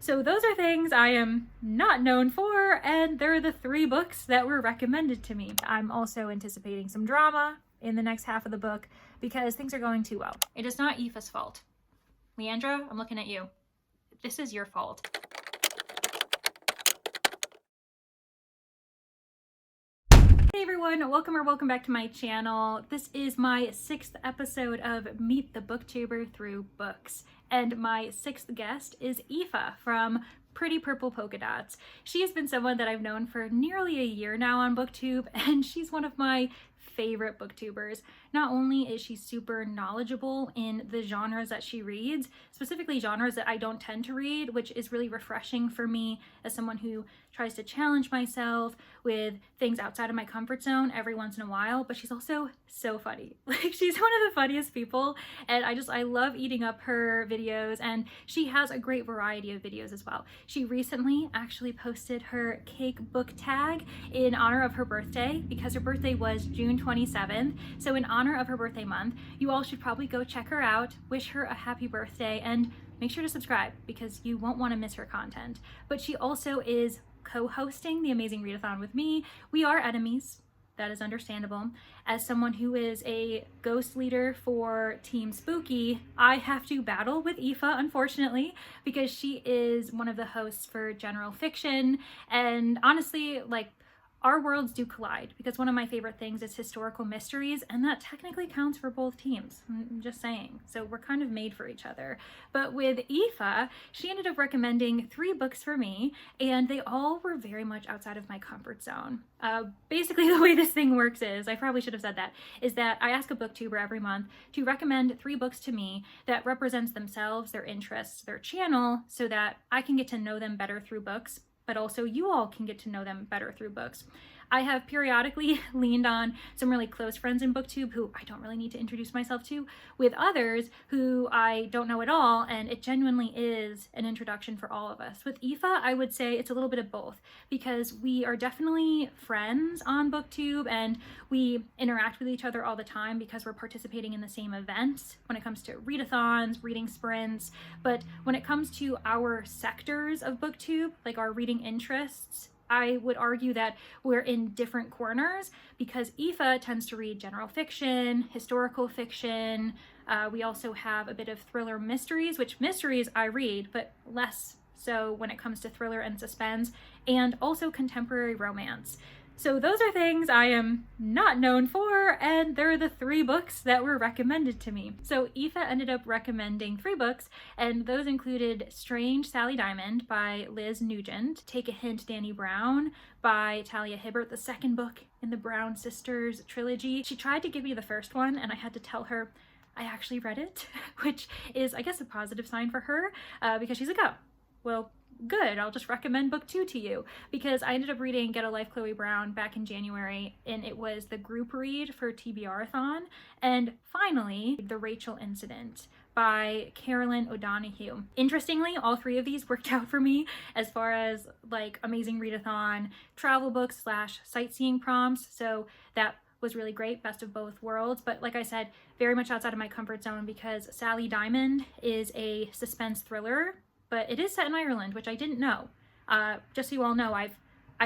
So those are things I am not known for, and they're the 3 books that were recommended to me. I'm also anticipating some drama in the next half of the book because things are going too well. It is not Aoife's fault. Leandra, I'm looking at you. This is your fault. Hey everyone, welcome back to my channel. This is my 6th episode of Meet the Booktuber through books, and my 6th guest is Aoife from Pretty Purple Polka Dots. She has been someone that I've known for nearly a year now on BookTube, and she's one of my favorite booktubers. Not only is she super knowledgeable in the genres that she reads, specifically genres that I don't tend to read, which is really refreshing for me as someone who tries to challenge myself with things outside of my comfort zone every once in a while, but she's also so funny. Like, she's one of the funniest people, and I love eating up her videos, and she has a great variety of videos as well. She recently actually posted her cake book tag in honor of her birthday because her birthday was June 27th. So in honor of her birthday month, you all should probably go check her out, wish her a happy birthday, and make sure to subscribe because you won't want to miss her content. But she also is co-hosting the Amazing Readathon with me. We are enemies. That is understandable. As someone who is a ghost leader for Team Spooky, I have to battle with Aoife, unfortunately, because she is one of the hosts for general fiction. And honestly, like, our worlds do collide because one of my favorite things is historical mysteries, and that technically counts for both teams. I'm just saying. So we're kind of made for each other. But with Aoife, she ended up recommending 3 books for me, and they all were very much outside of my comfort zone. Basically, the way this thing works is, I probably should have said that, is that I ask a booktuber every month to recommend 3 books to me that represents themselves, their interests, their channel, so that I can get to know them better through books, but also you all can get to know them better through books. I have periodically leaned on some really close friends in BookTube who I don't really need to introduce myself to, with others who I don't know at all, and it genuinely is an introduction for all of us. With Aoife, I would say it's a little bit of both, because we are definitely friends on BookTube and we interact with each other all the time because we're participating in the same events when it comes to readathons, reading sprints. But when it comes to our sectors of BookTube, like our reading interests, I would argue that we're in different corners because Aoife tends to read general fiction, historical fiction. We also have a bit of thriller mysteries, which mysteries I read, but less so when it comes to thriller and suspense, and also contemporary romance. So those are things I am not known for, and they're the 3 books that were recommended to me. So Aoife ended up recommending 3 books, and those included Strange Sally Diamond by Liz Nugent, Take a Hint, Dani Brown by Talia Hibbert, the 2nd book in the Brown Sisters trilogy. She tried to give me the first one, and I had to tell her I actually read it, which is, I guess, a positive sign for her, because she's like, oh, well, good, I'll just recommend book 2 to you, because I ended up reading Get a Life, Chloe Brown back in January, and it was the group read for TBR-a-thon. And finally, The Rachel Incident by Carolyn O'Donoghue. Interestingly, all 3 of these worked out for me as far as like Amazing Readathon travel books / sightseeing prompts, so that was really great, best of both worlds. But like I said, very much outside of my comfort zone because Sally Diamond is a suspense thriller, but it is set in Ireland, which I didn't know. Just so you all know, I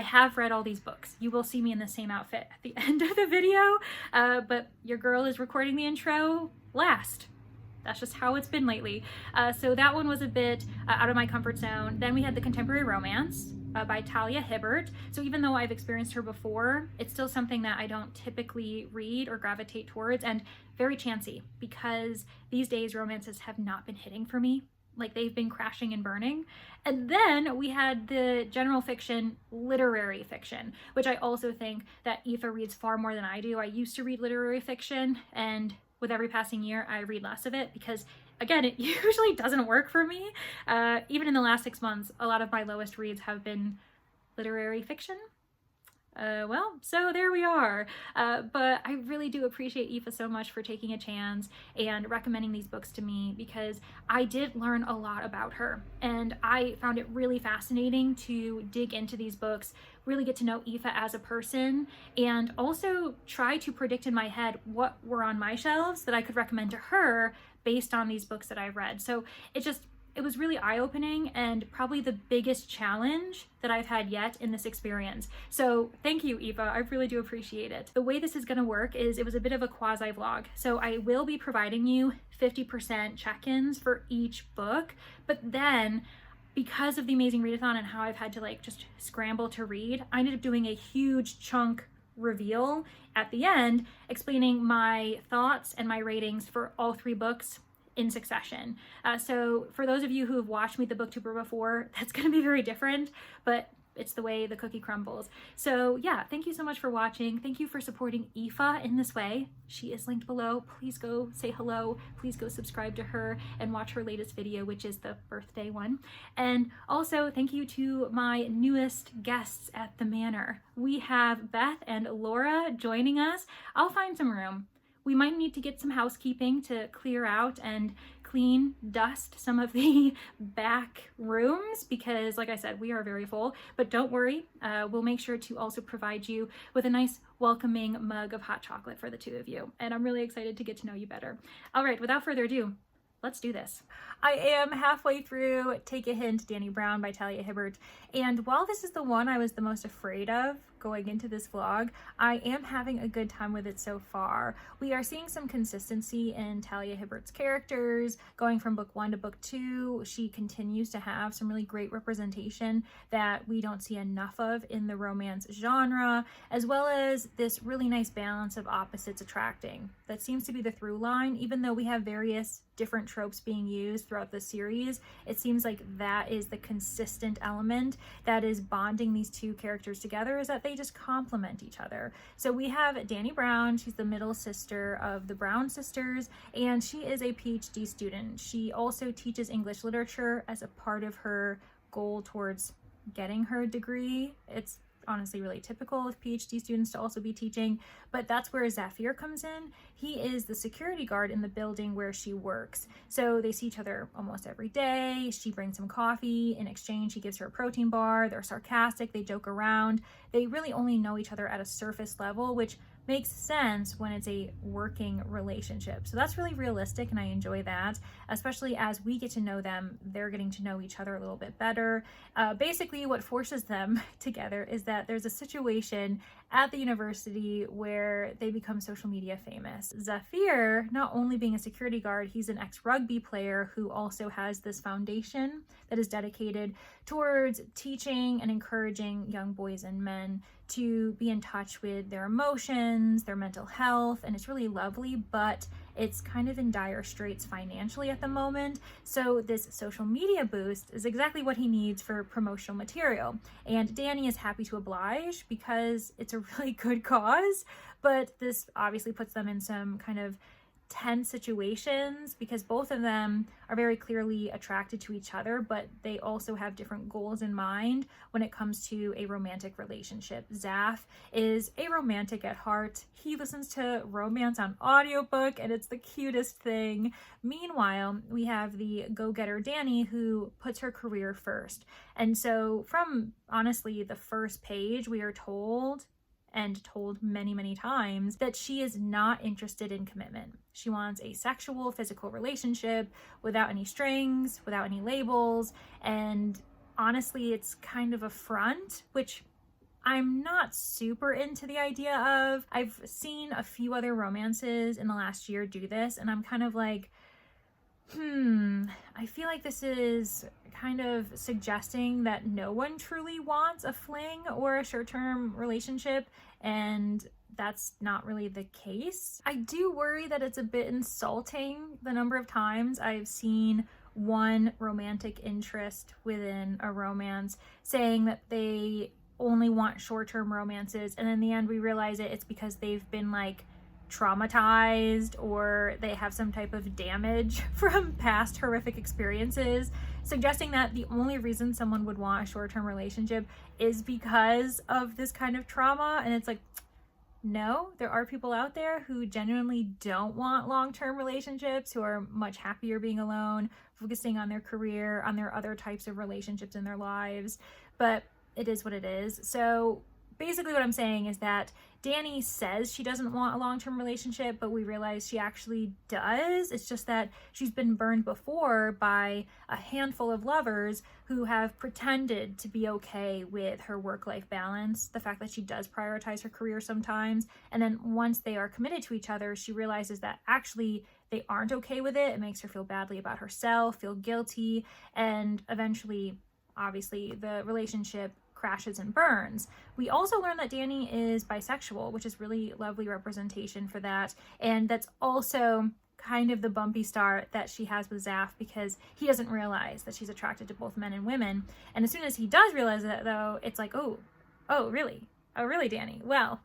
have read all these books. You will see me in the same outfit at the end of the video, but your girl is recording the intro last. That's just how it's been lately. So that one was a bit out of my comfort zone. Then we had the contemporary romance by Talia Hibbert. So even though I've experienced her before, it's still something that I don't typically read or gravitate towards, and very chancy because these days romances have not been hitting for me. Like, they've been crashing and burning. And then we had the general fiction, literary fiction, which I also think that Aoife reads far more than I do. I used to read literary fiction, and with every passing year, I read less of it because, again, it usually doesn't work for me. Even in the last 6 months, a lot of my lowest reads have been literary fiction. Well, so there we are. But I really do appreciate Aoife so much for taking a chance and recommending these books to me, because I did learn a lot about her, and I found it really fascinating to dig into these books, really get to know Aoife as a person, and also try to predict in my head what were on my shelves that I could recommend to her based on these books that I've read. So it it was really eye-opening and probably the biggest challenge that I've had yet in this experience. So thank you, Aoife. I really do appreciate it. The way this is going to work is it was a bit of a quasi vlog. So I will be providing you 50% check-ins for each book, but then because of the amazing readathon and how I've had to like just scramble to read, I ended up doing a huge chunk reveal at the end explaining my thoughts and my ratings for all 3 books in succession. So for those of you who have watched me, the booktuber, before, that's going to be very different, but it's the way the cookie crumbles. So yeah, thank you so much for watching. Thank you for supporting Aoife in this way. She is linked below. Please go say hello. Please go subscribe to her and watch her latest video, which is the birthday one. And also thank you to my newest guests at the Manor. We have Beth and Laura joining us. I'll find some room. We might need to get some housekeeping to clear out and clean, dust some of the back rooms because, like I said, we are very full. But don't worry, we'll make sure to also provide you with a nice welcoming mug of hot chocolate for the 2 of you. And I'm really excited to get to know you better. All right, without further ado, let's do this. I am halfway through Take a Hint, Dani Brown by Talia Hibbert. And while this is the one I was the most afraid of going into this vlog, I am having a good time with it so far. We are seeing some consistency in Talia Hibbert's characters, going from book 1 to book 2. She continues to have some really great representation that we don't see enough of in the romance genre, as well as this really nice balance of opposites attracting. That seems to be the through line, even though we have various different tropes being used throughout the series. It seems like that is the consistent element that is bonding these 2 characters together, is that they just complement each other. So we have Dani Brown. She's the middle sister of the Brown sisters, and she is a PhD student. She also teaches English literature as a part of her goal towards getting her degree. It's honestly really typical of PhD students to also be teaching, but that's where Zafir comes in. He is the security guard in the building where she works. So they see each other almost every day. She brings him coffee. In exchange, he gives her a protein bar. They're sarcastic. They joke around. They really only know each other at a surface level, which makes sense when it's a working relationship. So that's really realistic, and I enjoy that, especially as we get to know them, they're getting to know each other a little bit better. Basically, what forces them together is that there's a situation at the university where they become social media famous. Zafir, not only being a security guard, he's an ex-rugby player who also has this foundation that is dedicated towards teaching and encouraging young boys and men to be in touch with their emotions, their mental health, and it's really lovely, but it's kind of in dire straits financially at the moment. So this social media boost is exactly what he needs for promotional material. And Dani is happy to oblige because it's a really good cause, but this obviously puts them in some kind of tense situations because both of them are very clearly attracted to each other, but they also have different goals in mind when it comes to a romantic relationship. Zaf is a romantic at heart. He listens to romance on audiobook and it's the cutest thing. Meanwhile, we have the go-getter Dani who puts her career first. And so from honestly the first page, we are told many, many times that she is not interested in commitment. She wants a sexual, physical relationship without any strings, without any labels, and honestly, it's kind of a front, which I'm not super into the idea of. I've seen a few other romances in the last year do this, and I'm kind of like, I feel like this is kind of suggesting that no one truly wants a fling or a short-term relationship, and that's not really the case. I do worry that it's a bit insulting the number of times I've seen one romantic interest within a romance saying that they only want short-term romances, and in the end we realize it's because they've been like traumatized or they have some type of damage from past horrific experiences, suggesting that the only reason someone would want a short-term relationship is because of this kind of trauma. And it's like, no, there are people out there who genuinely don't want long-term relationships, who are much happier being alone, focusing on their career, on their other types of relationships in their lives, but it is what it is. So basically what I'm saying is that Dani says she doesn't want a long-term relationship, but we realize she actually does. It's just that she's been burned before by a handful of lovers who have pretended to be okay with her work-life balance, the fact that she does prioritize her career sometimes, and then once they are committed to each other, she realizes that actually they aren't okay with it. It makes her feel badly about herself, feel guilty, and eventually, obviously, the relationship crashes and burns. We also learn that Dani is bisexual, which is really lovely representation for that. And that's also kind of the bumpy start that she has with Zaf, because he doesn't realize that she's attracted to both men and women. And as soon as he does realize that, though, it's like, oh, really? Oh, really, Dani? Well.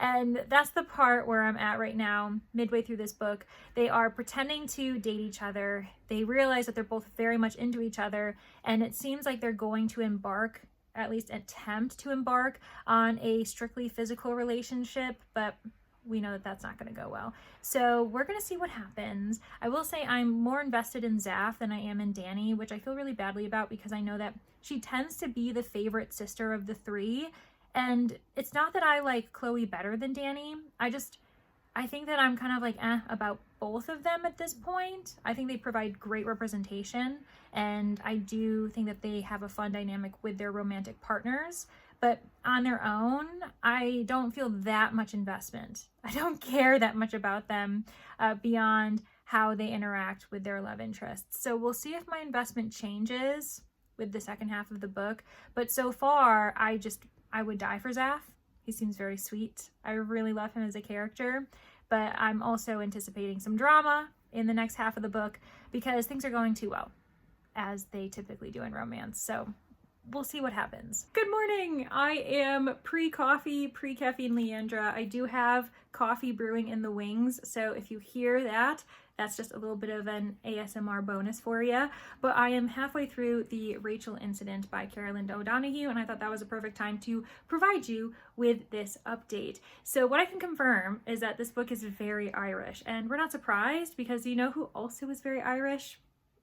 And that's the part where I'm at right now, midway through this book. They are pretending to date each other. They realize that they're both very much into each other, and it seems like they're going to embark, at least attempt to embark, on a strictly physical relationship, but we know that that's not going to go well. So we're going to see what happens. I will say I'm more invested in Zaf than I am in Dani, which I feel really badly about because I know that she tends to be the favorite sister of the three. And it's not that I like Chloe better than Dani. I think that I'm kind of like about both of them at this point. I think they provide great representation, and I do think that they have a fun dynamic with their romantic partners. But on their own, I don't feel that much investment. I don't care that much about them beyond how they interact with their love interests. So we'll see if my investment changes with the second half of the book. But so far, I would die for Zaf. He seems very sweet. I really love him as a character, but I'm also anticipating some drama in the next half of the book because things are going too well, as they typically do in romance. So we'll see what happens. Good morning. I am pre-coffee, pre-caffeine Leandra. I do have coffee brewing in the wings, so if you hear that, that's just a little bit of an ASMR bonus for you. But I am halfway through The Rachel Incident by Carolyn O'Donoghue, and I thought that was a perfect time to provide you with this update. So what I can confirm is that this book is very Irish, and we're not surprised because you know who also is very Irish?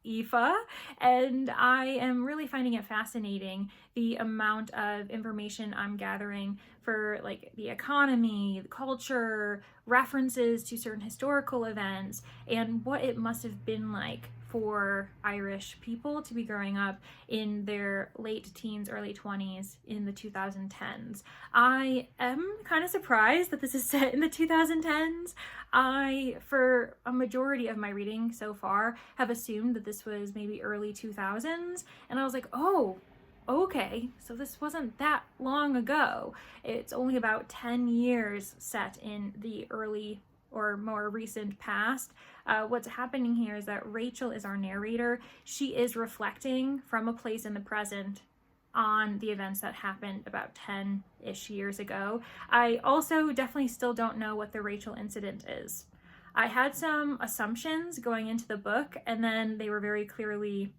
Aoife, and I am really finding it fascinating the amount of information I'm gathering for like the economy, the culture, references to certain historical events, and what it must have been like for Irish people to be growing up in their late teens, early 20s in the 2010s. I am kind of surprised that this is set in the 2010s. I, for a majority of my reading so far, have assumed that this was maybe early 2000s, and I was like, oh, okay, so this wasn't that long ago. It's only about 10 years set in the early or more recent past. What's happening here is that Rachel is our narrator. She is reflecting from a place in the present on the events that happened about 10-ish years ago. I also definitely still don't know what the Rachel incident is. I had some assumptions going into the book, and then they were very clearly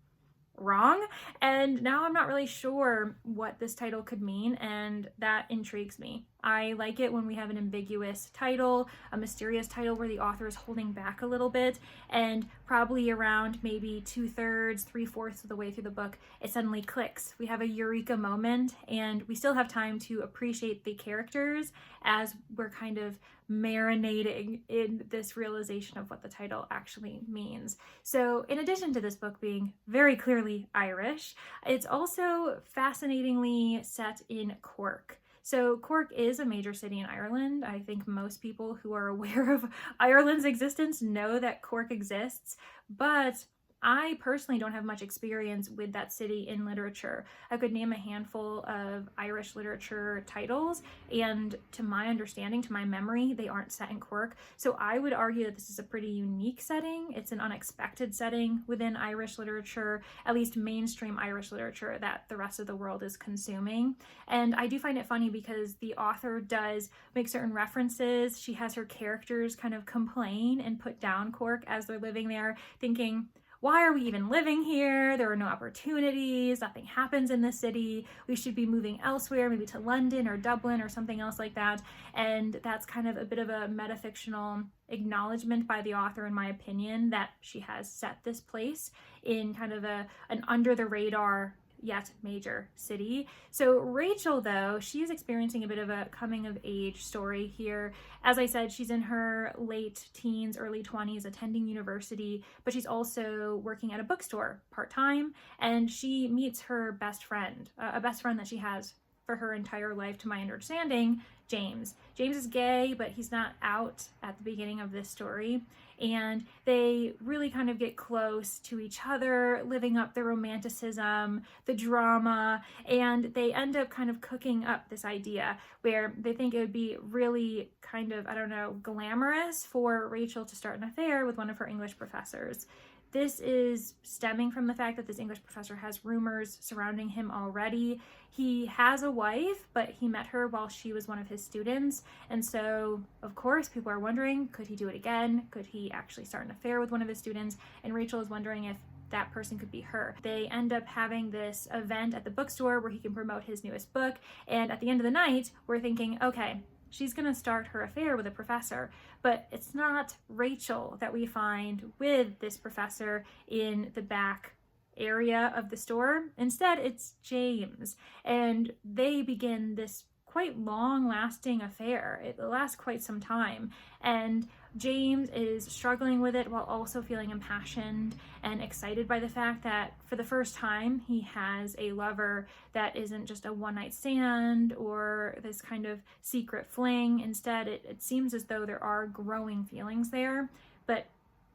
wrong, and now I'm not really sure what this title could mean, and that intrigues me. I like it when we have an ambiguous title, a mysterious title where the author is holding back a little bit, and probably around maybe 2/3, 3/4 of the way through the book, it suddenly clicks. We have a eureka moment, and we still have time to appreciate the characters as we're kind of marinating in this realization of what the title actually means. So in addition to this book being very clearly Irish, it's also fascinatingly set in Cork. So Cork is a major city in Ireland. I think most people who are aware of Ireland's existence know that Cork exists, but I personally don't have much experience with that city in literature. I could name a handful of Irish literature titles, and to my understanding, to my memory, they aren't set in Cork. So I would argue that this is a pretty unique setting. It's an unexpected setting within Irish literature, at least mainstream Irish literature that the rest of the world is consuming. And I do find it funny because the author does make certain references. She has her characters kind of complain and put down Cork as they're living there, thinking, why are we even living here? There are no opportunities. Nothing happens in the city. We should be moving elsewhere, maybe to London or Dublin or something else like that. And that's kind of a bit of a metafictional acknowledgement by the author, in my opinion, that she has set this place in kind of an under the radar yet major city. So Rachel, though, she's experiencing a bit of a coming of age story here. As I said, she's in her late teens, early 20s, attending university, but she's also working at a bookstore part-time, and she meets her best friend, a best friend that she has for her entire life, to my understanding, James. James is gay, but he's not out at the beginning of this story. And they really kind of get close to each other, living up the romanticism, the drama, and they end up kind of cooking up this idea where they think it would be really kind of, I don't know, glamorous for Rachel to start an affair with one of her English professors. This is stemming from the fact that this English professor has rumors surrounding him already. He has a wife, but he met her while she was one of his students. And so, of course, people are wondering, could he do it again? Could he actually start an affair with one of his students? And Rachel is wondering if that person could be her. They end up having this event at the bookstore where he can promote his newest book. And at the end of the night, we're thinking, okay, she's going to start her affair with a professor, but it's not Rachel that we find with this professor in the back area of the store. Instead, it's James, and they begin this quite long-lasting affair. It lasts quite some time, and James is struggling with it while also feeling impassioned and excited by the fact that for the first time he has a lover that isn't just a one-night stand or this kind of secret fling. Instead, it seems as though there are growing feelings there, but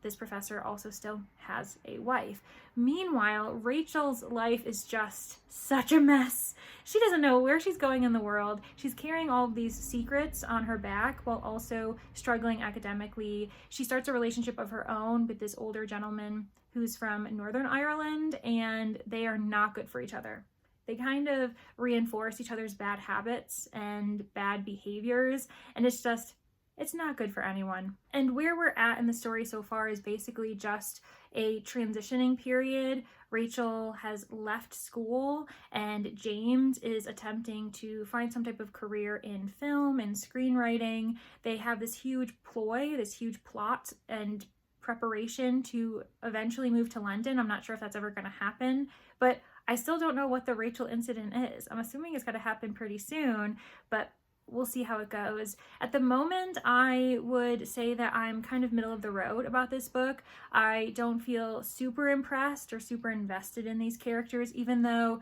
this professor also still has a wife. Meanwhile, Rachel's life is just such a mess. She doesn't know where she's going in the world. She's carrying all of these secrets on her back while also struggling academically. She starts a relationship of her own with this older gentleman who's from Northern Ireland, and they are not good for each other. They kind of reinforce each other's bad habits and bad behaviors, and it's not good for anyone. And where we're at in the story so far is basically just a transitioning period. Rachel has left school and James is attempting to find some type of career in film and screenwriting. They have this huge ploy, this huge plot and preparation to eventually move to London. I'm not sure if that's ever going to happen, but I still don't know what the Rachel incident is. I'm assuming it's going to happen pretty soon, but we'll see how it goes. At the moment, I would say that I'm kind of middle of the road about this book. I don't feel super impressed or super invested in these characters, even though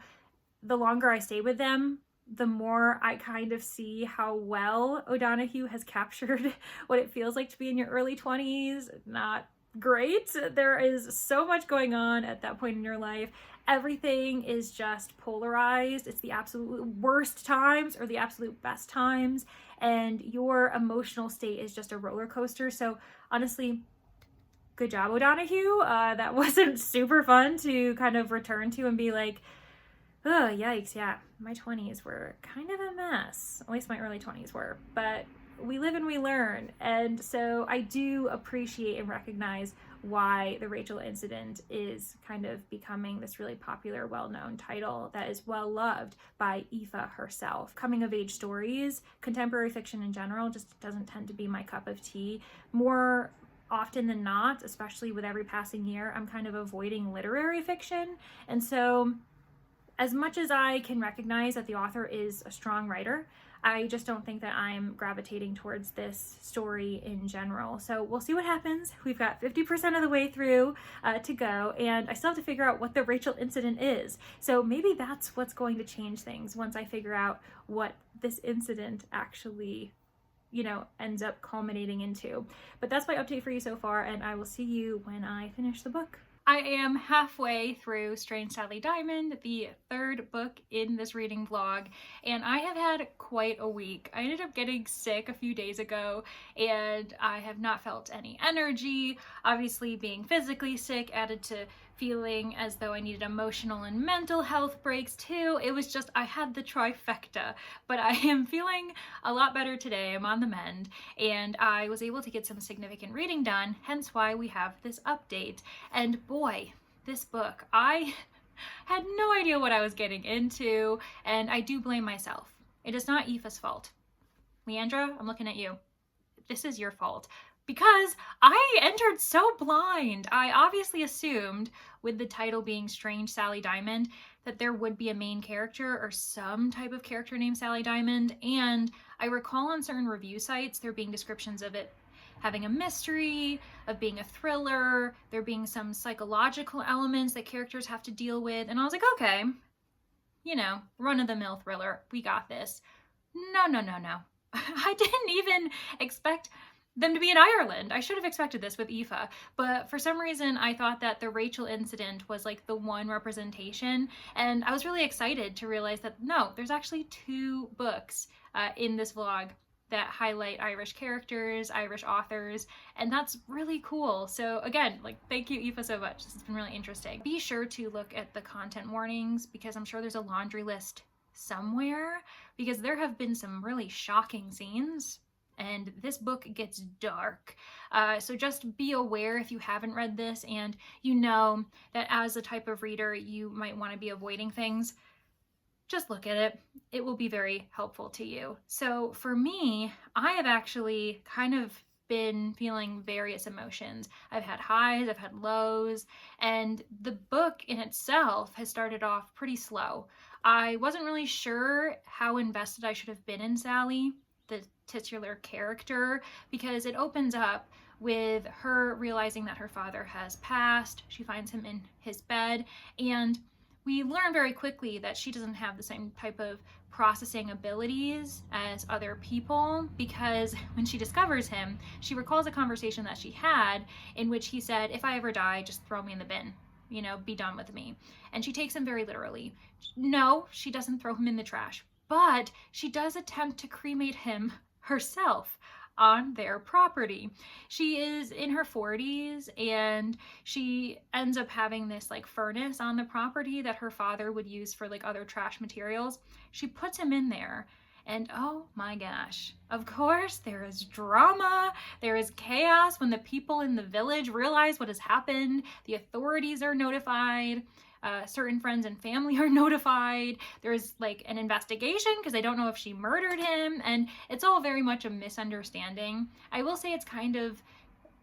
the longer I stay with them, the more I kind of see how well O'Donoghue has captured what it feels like to be in your early 20s. Not great. There is so much going on at that point in your life. Everything is just polarized. It's the absolute worst times or the absolute best times, and your emotional state is just a roller coaster. So honestly, good job, O'Donoghue. That wasn't super fun to kind of return to and be like, oh, yikes, yeah, my 20s were kind of a mess. At least my early 20s were, but we live and we learn. And so I do appreciate and recognize why the Rachel incident is kind of becoming this really popular, well-known title that is well-loved by Aoife herself. Coming of age stories, contemporary fiction in general, just doesn't tend to be my cup of tea. More often than not, especially with every passing year, I'm kind of avoiding literary fiction. And so as much as I can recognize that the author is a strong writer, I just don't think that I'm gravitating towards this story in general. So we'll see what happens. We've got 50% of the way through to go, and I still have to figure out what the Rachel incident is. So maybe that's what's going to change things once I figure out what this incident actually, ends up culminating into. But that's my update for you so far, and I will see you when I finish the book. I am halfway through Strange Sally Diamond, the third book in this reading vlog, and I have had quite a week. I ended up getting sick a few days ago, and I have not felt any energy. Obviously, being physically sick added to feeling as though I needed emotional and mental health breaks too. It was just, I had the trifecta, but I am feeling a lot better today. I'm on the mend, and I was able to get some significant reading done, hence why we have this update. And boy, this book, I had no idea what I was getting into, and I do blame myself. It is not Aoife's fault. Leandra, I'm looking at you. This is your fault. because I entered so blind. I obviously assumed, with the title being Strange Sally Diamond, that there would be a main character or some type of character named Sally Diamond. And I recall on certain review sites there being descriptions of it having a mystery, of being a thriller, there being some psychological elements that characters have to deal with. And I was like, okay, you know, run-of-the-mill thriller, we got this. No. I didn't even expect them to be in Ireland. I should have expected this with Aoife, but for some reason I thought that the Rachel incident was like the one representation, and I was really excited to realize that no, there's actually 2 books in this vlog that highlight Irish characters, Irish authors, and that's really cool. So again, like, thank you, Aoife, so much. This has been really interesting. Be sure to look at the content warnings, because I'm sure there's a laundry list somewhere, because there have been some really shocking scenes, and this book gets dark. So just be aware if you haven't read this and you know that as a type of reader you might want to be avoiding things. Just look at it. It will be very helpful to you. So for me, I have actually kind of been feeling various emotions. I've had highs, I've had lows, and the book in itself has started off pretty slow. I wasn't really sure how invested I should have been in Sally, the titular character, because it opens up with her realizing that her father has passed. She finds him in his bed, and we learn very quickly that she doesn't have the same type of processing abilities as other people, because when she discovers him, she recalls a conversation that she had in which he said, if I ever die, just throw me in the bin, you know, be done with me. And she takes him very literally. No, she doesn't throw him in the trash, but she does attempt to cremate him herself on their property. She is in her 40s and she ends up having this like furnace on the property that her father would use for like other trash materials. She puts him in there, and oh my gosh, of course there is drama, there is chaos when the people in the village realize what has happened. The authorities are notified. Certain friends and family are notified. There's like an investigation because they don't know if she murdered him, and it's all very much a misunderstanding. I will say it's kind of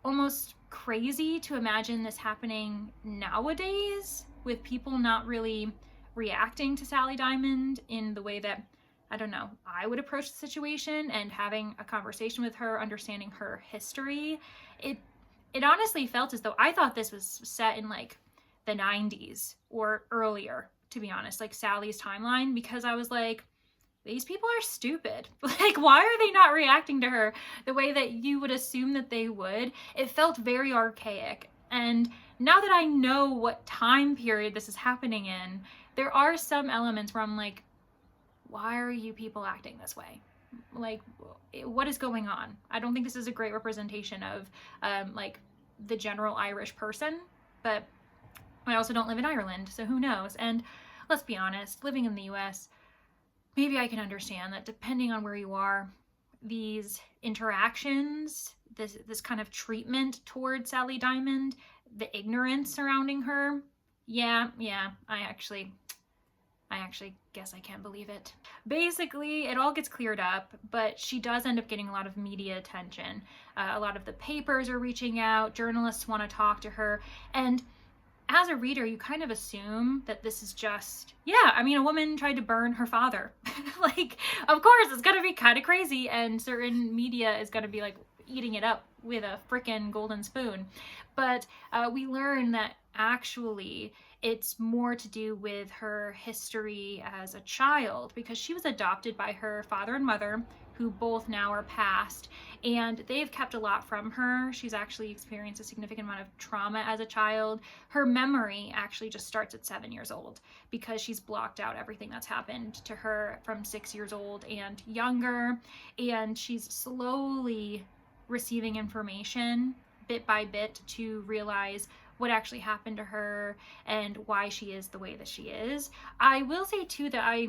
almost crazy to imagine this happening nowadays, with people not really reacting to Sally Diamond in the way that, I don't know, I would approach the situation, and having a conversation with her, understanding her history. It honestly felt as though I thought this was set in like the 90s or earlier, to be honest, like Sally's timeline, because I was like, these people are stupid. Like, why are they not reacting to her the way that you would assume that they would? It felt very archaic. And now that I know what time period this is happening in, there are some elements where I'm like, why are you people acting this way? Like, what is going on? I don't think this is a great representation of like the general Irish person, but I also don't live in Ireland, so who knows? And let's be honest, living in the US, maybe I can understand that depending on where you are, these interactions, this kind of treatment towards Sally Diamond, the ignorance surrounding her, yeah, I actually guess I can't believe it. Basically, it all gets cleared up, but she does end up getting a lot of media attention. A lot of the papers are reaching out, journalists want to talk to her, and as a reader, you kind of assume that this is just, yeah, I mean, a woman tried to burn her father. Like, of course, it's gonna be kind of crazy, and certain media is gonna be like eating it up with a frickin' golden spoon. But we learn that actually it's more to do with her history as a child, because she was adopted by her father and mother, who both now are passed, and they've kept a lot from her. She's actually experienced a significant amount of trauma as a child. Her memory actually just starts at 7 years old, because she's blocked out everything that's happened to her from 6 years old and younger, and she's slowly receiving information bit by bit to realize what actually happened to her and why she is the way that she is. I will say too that I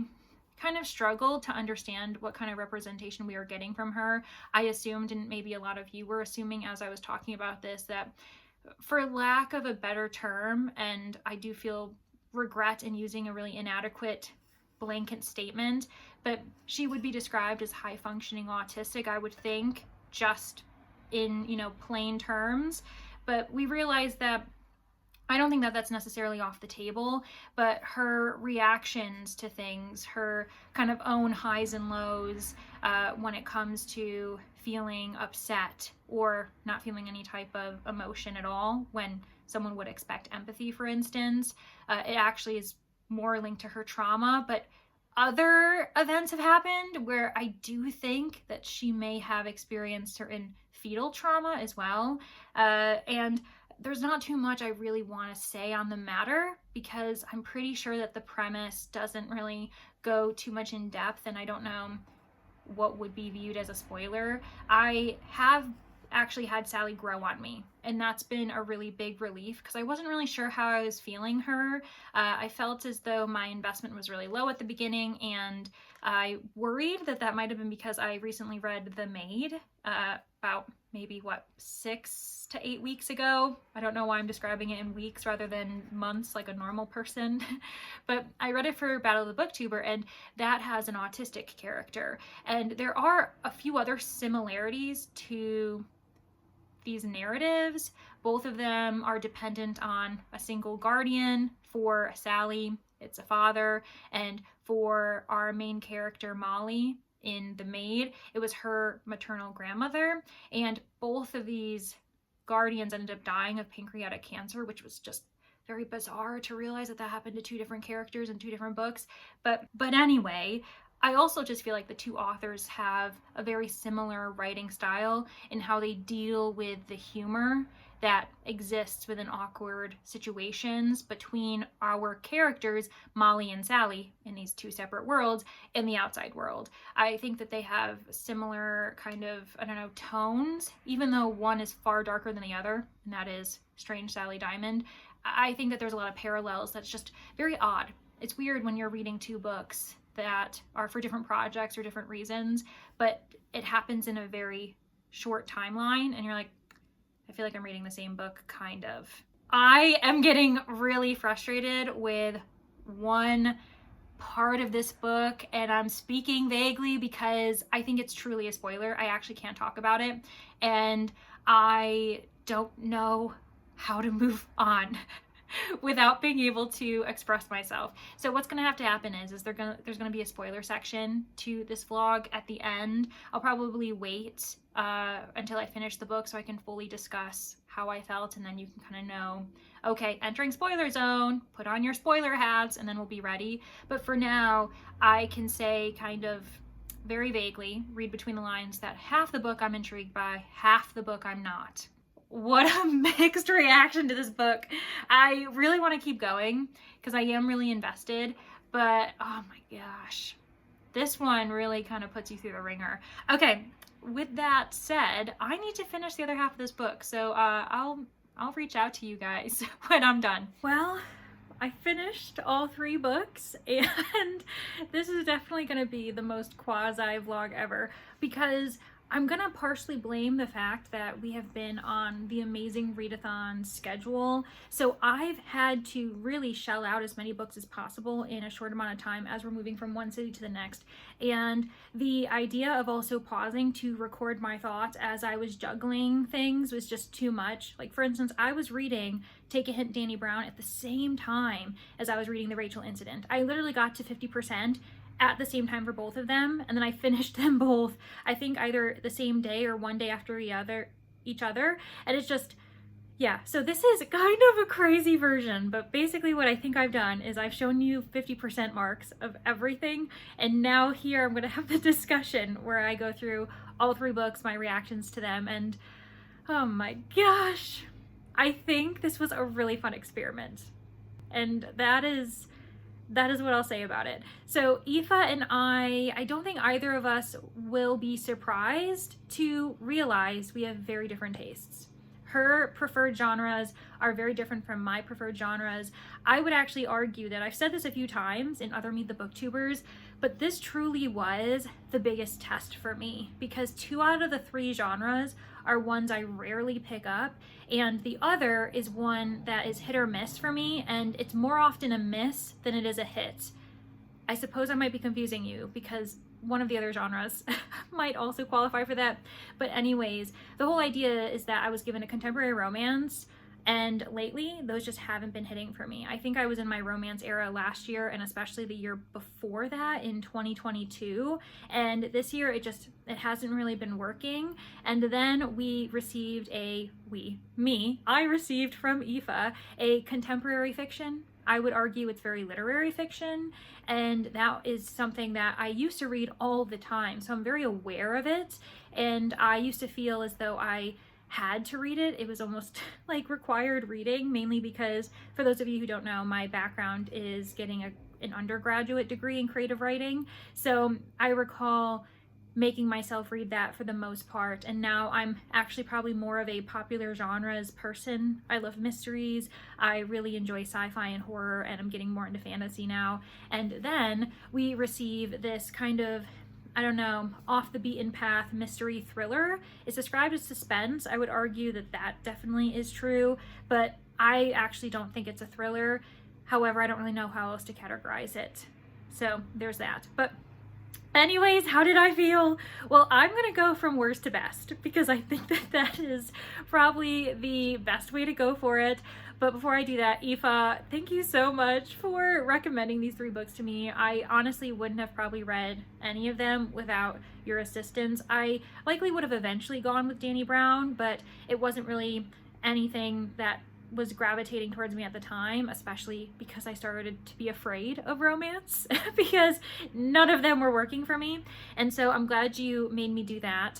kind of struggled to understand what kind of representation we were getting from her. I assumed, and maybe a lot of you were assuming as I was talking about this, that for lack of a better term, and I do feel regret in using a really inadequate blanket statement, but she would be described as high functioning autistic, I would think, just in, plain terms. But we realized that I don't think that that's necessarily off the table, but her reactions to things, her kind of own highs and lows when it comes to feeling upset or not feeling any type of emotion at all when someone would expect empathy, for instance, it actually is more linked to her trauma. But other events have happened where I do think that she may have experienced certain fetal trauma as well. And there's not too much I really want to say on the matter because I'm pretty sure that the premise doesn't really go too much in depth, and I don't know what would be viewed as a spoiler. I have actually had Sally grow on me, and that's been a really big relief because I wasn't really sure how I was feeling her. I felt as though my investment was really low at the beginning, and I worried that that might have been because I recently read The Maid about maybe 6 to 8 weeks ago. I don't know why I'm describing it in weeks rather than months like a normal person, but I read it for Battle of the Booktuber, and that has an autistic character, and there are a few other similarities to these narratives. Both of them are dependent on a single guardian. For Sally, it's a father, and for our main character Molly in The Maid, it was her maternal grandmother, and both of these guardians ended up dying of pancreatic cancer, which was just very bizarre to realize that that happened to two different characters in two different books. But anyway, I also just feel like the two authors have a very similar writing style in how they deal with the humor that exists within awkward situations between our characters, Molly and Sally, in these two separate worlds, and the outside world. I think that they have similar kind of, tones, even though one is far darker than the other, and that is Strange Sally Diamond. I think that there's a lot of parallels that's just very odd. It's weird when you're reading two books that are for different projects or different reasons, but it happens in a very short timeline, and you're like, I feel like I'm reading the same book, kind of. I am getting really frustrated with one part of this book, and I'm speaking vaguely because I think it's truly a spoiler. I actually can't talk about it, and I don't know how to move on without being able to express myself. So what's going to have to happen is there's going to be a spoiler section to this vlog at the end. I'll probably wait until I finish the book so I can fully discuss how I felt, and then you can kind of know, okay, entering spoiler zone, put on your spoiler hats, and then we'll be ready. But for now, I can say kind of very vaguely, read between the lines, that half the book I'm intrigued by, half the book I'm not. What a mixed reaction to this book. I really want to keep going because I am really invested, but oh my gosh, this one really kind of puts you through the ringer. Okay, with that said, I need to finish the other half of this book, so I'll reach out to you guys when I'm done. Well, I finished all 3 books, and this is definitely going to be the most quasi vlog ever because I'm gonna partially blame the fact that we have been on the amazing readathon schedule. So I've had to really shell out as many books as possible in a short amount of time as we're moving from one city to the next. And the idea of also pausing to record my thoughts as I was juggling things was just too much. Like, for instance, I was reading Take a Hint, Dani Brown at the same time as I was reading The Rachel Incident. I literally got to 50% at the same time for both of them, and then I finished them both, I think either the same day or one day after each other, and it's just, yeah. So this is kind of a crazy version, but basically what I think I've done is I've shown you 50% marks of everything, and now here I'm gonna have the discussion where I go through all 3 books, my reactions to them, and oh my gosh, I think this was a really fun experiment, and that is what I'll say about it. So Aoife and I don't think either of us will be surprised to realize we have very different tastes. Her preferred genres are very different from my preferred genres. I would actually argue that I've said this a few times in other Meet the Booktubers, but this truly was the biggest test for me because 2 out of the 3 genres are ones I rarely pick up, and the other is one that is hit or miss for me, and it's more often a miss than it is a hit. I suppose I might be confusing you because one of the other genres might also qualify for that. But anyways, the whole idea is that I was given a contemporary romance, and lately those just haven't been hitting for me. I think I was in my romance era last year, and especially the year before that in 2022. And this year it hasn't really been working. And then I received from Aoife a contemporary fiction. I would argue it's very literary fiction, and that is something that I used to read all the time, so I'm very aware of it. And I used to feel as though I had to read it. It was almost like required reading, mainly because, for those of you who don't know, my background is getting an undergraduate degree in creative writing. So I recall making myself read that for the most part, and now I'm actually probably more of a popular genres person. I love mysteries, I really enjoy sci-fi and horror, and I'm getting more into fantasy now. And then we receive this kind of, I don't know, off the beaten path mystery thriller. It's described as suspense. I would argue that that definitely is true, but I actually don't think it's a thriller. However, I don't really know how else to categorize it. So there's that. But anyways, how did I feel? Well, I'm gonna go from worst to best because I think that that is probably the best way to go for it. But before I do that, Aoife, thank you so much for recommending these 3 books to me. I honestly wouldn't have probably read any of them without your assistance. I likely would have eventually gone with Dani Brown, but it wasn't really anything that was gravitating towards me at the time, especially because I started to be afraid of romance because none of them were working for me. And so I'm glad you made me do that.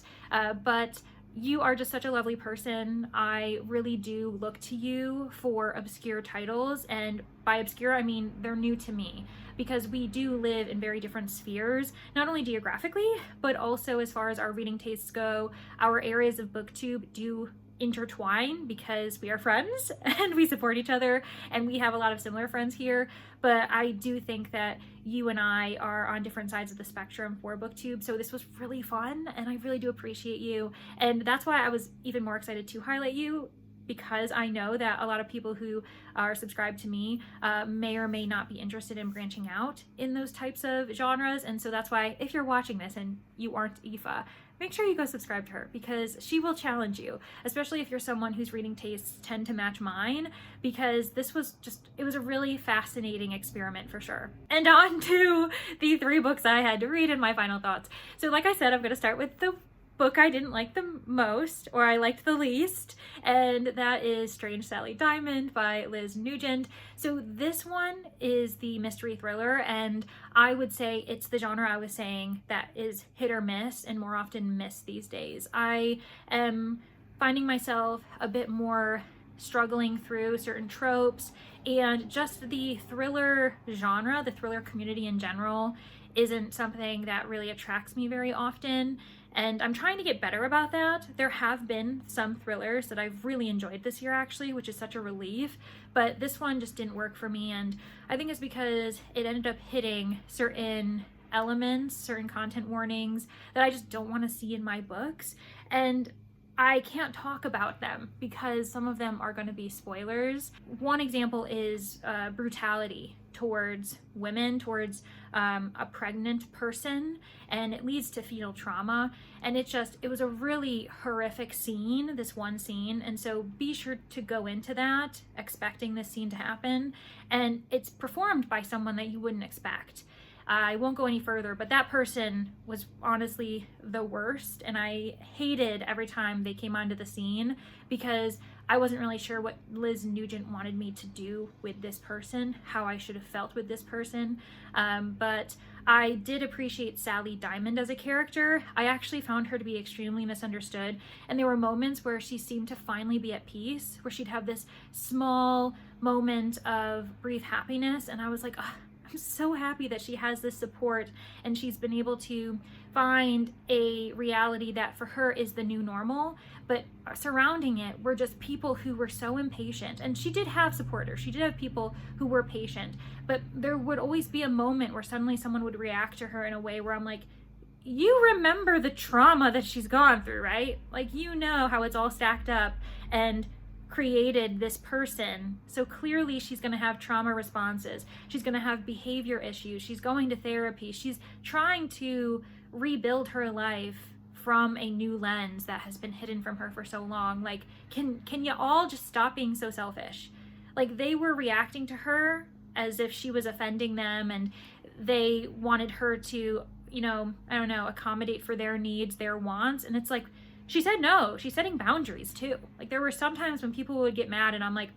But you are just such a lovely person. I really do look to you for obscure titles, and by obscure I mean they're new to me, because we do live in very different spheres, not only geographically, but also as far as our reading tastes go. Our areas of BookTube do intertwine because we are friends and we support each other, and we have a lot of similar friends here. But I do think that you and I are on different sides of the spectrum for BookTube, so this was really fun and I really do appreciate you. And that's why I was even more excited to highlight you, because I know that a lot of people who are subscribed to me may or may not be interested in branching out in those types of genres. And so that's why, if you're watching this and you aren't Aoife, make sure you go subscribe to her, because she will challenge you, especially if you're someone whose reading tastes tend to match mine, because this was it was a really fascinating experiment for sure. And on to the 3 books I had to read and my final thoughts. So like I said, I'm going to start with the book I didn't like the most, or I liked the least, and that is Strange Sally Diamond by Liz Nugent. So this one is the mystery thriller, and I would say it's the genre I was saying that is hit or miss, and more often miss these days. I am finding myself a bit more struggling through certain tropes, and just the thriller genre, the thriller community in general, isn't something that really attracts me very often. And I'm trying to get better about that. There have been some thrillers that I've really enjoyed this year, actually, which is such a relief. But this one just didn't work for me. And I think it's because it ended up hitting certain elements, certain content warnings that I just don't want to see in my books. And I can't talk about them because some of them are going to be spoilers. One example is brutality towards women, towards a pregnant person, and it leads to fetal trauma. And it was a really horrific scene, this one scene. And so be sure to go into that expecting this scene to happen. And it's performed by someone that you wouldn't expect. I won't go any further, but that person was honestly the worst, and I hated every time they came onto the scene because I wasn't really sure what Liz Nugent wanted me to do with this person, how I should have felt with this person. But I did appreciate Sally Diamond as a character. I actually found her to be extremely misunderstood, and there were moments where she seemed to finally be at peace, where she'd have this small moment of brief happiness, and I was like, oh, I'm so happy that she has this support and she's been able to find a reality that for her is the new normal. But surrounding it were just people who were so impatient. And she did have supporters. She did have people who were patient. But there would always be a moment where suddenly someone would react to her in a way where I'm like, you remember the trauma that she's gone through, right? Like, you know how it's all stacked up. And created this person. So clearly she's going to have trauma responses. She's going to have behavior issues. She's going to therapy. She's trying to rebuild her life from a new lens that has been hidden from her for so long. Like, can you all just stop being so selfish? Like, they were reacting to her as if she was offending them, and they wanted her to, you know, I don't know, accommodate for their needs, their wants. And it's like, she said no. She's setting boundaries too. Like, there were some times when people would get mad and I'm like,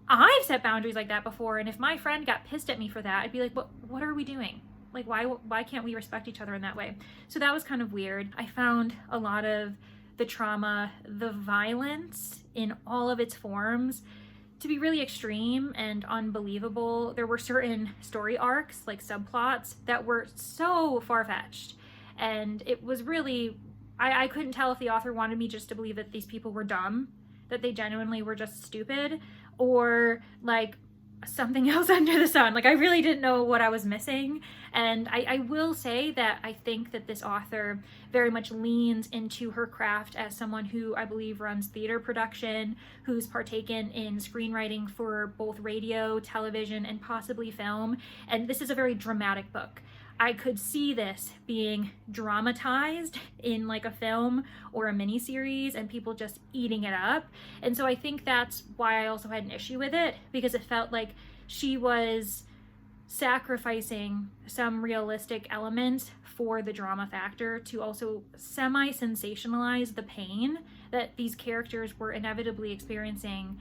I've set boundaries like that before. And if my friend got pissed at me for that, I'd be like, what are we doing? Like, why can't we respect each other in that way? So that was kind of weird. I found a lot of the trauma, the violence in all of its forms to be really extreme and unbelievable. There were certain story arcs, like subplots, that were so far-fetched. And it was really, I couldn't tell if the author wanted me just to believe that these people were dumb, that they genuinely were just stupid, or like something else under the sun. Like, I really didn't know what I was missing. And I will say that I think that this author very much leans into her craft as someone who I believe runs theater production, who's partaken in screenwriting for both radio, television, and possibly film. And this is a very dramatic book. I could see this being dramatized in like a film or a miniseries and people just eating it up. And so I think that's why I also had an issue with it, because it felt like she was sacrificing some realistic elements for the drama factor to also semi-sensationalize the pain that these characters were inevitably experiencing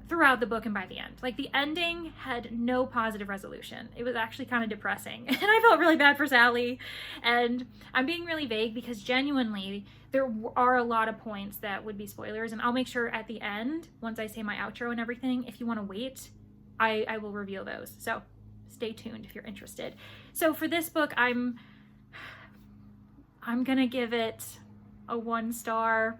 throughout the book and by the end. Like, the ending had no positive resolution. It was actually kind of depressing. And I felt really bad for Sally. And I'm being really vague because genuinely there are a lot of points that would be spoilers. And I'll make sure at the end, once I say my outro and everything, if you want to wait, I will reveal those. So stay tuned if you're interested. So for this book, I'm gonna give it a 1 star.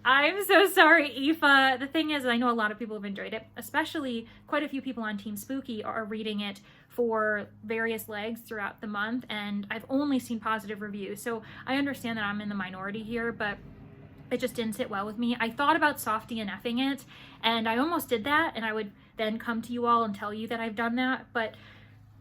I'm so sorry, Aoife. The thing is, I know a lot of people have enjoyed it, especially quite a few people on Team Spooky are reading it for various legs throughout the month, and I've only seen positive reviews. So I understand that I'm in the minority here, but it just didn't sit well with me. I thought about softy and effing it, and I almost did that, and I would then come to you all and tell you that I've done that. But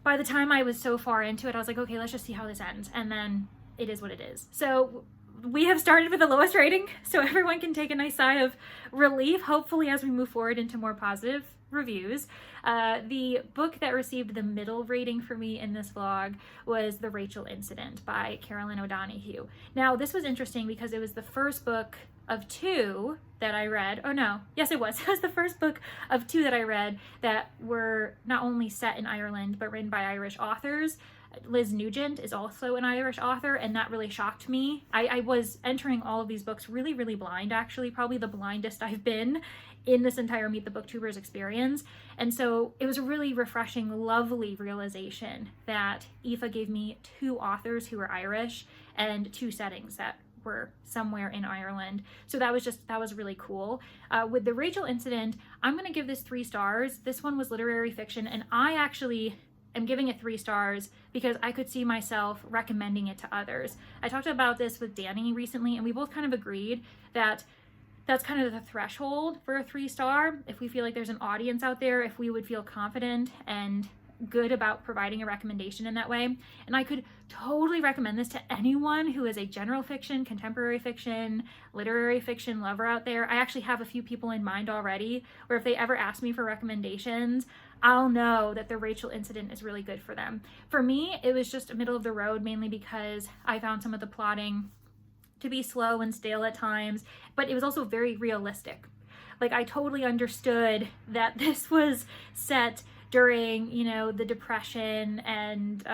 by the time I was so far into it, I was like, okay, let's just see how this ends. And then it is what it is. So we have started with the lowest rating, so everyone can take a nice sigh of relief, hopefully, as we move forward into more positive reviews. The book that received the middle rating for me in this vlog was The Rachel Incident by Carolyn O'Donoghue. Now, this was interesting because it was the first book of 2 that I read. Oh no, yes it was. It was the first book of 2 that I read that were not only set in Ireland, but written by Irish authors. Liz Nugent is also an Irish author, and that really shocked me. I was entering all of these books really, really blind, actually, probably the blindest I've been in this entire Meet the Booktubers experience. And so it was a really refreshing, lovely realization that Aoife gave me 2 authors who were Irish and 2 settings that were somewhere in Ireland. So that was really cool. With The Rachel Incident, I'm gonna give this 3 stars. This one was literary fiction, and I actually am giving it 3 stars because I could see myself recommending it to others. I talked about this with Dani recently, and we both kind of agreed that that's kind of the threshold for a 3 star. If we feel like there's an audience out there, if we would feel confident and good about providing a recommendation in that way. And I could totally recommend this to anyone who is a general fiction, contemporary fiction, literary fiction lover out there. I actually have a few people in mind already where if they ever ask me for recommendations, I'll know that The Rachel Incident is really good for them. For me, it was just a middle of the road, mainly because I found some of the plotting to be slow and stale at times, but it was also very realistic. Like, I totally understood that this was set during, you know, the Depression, and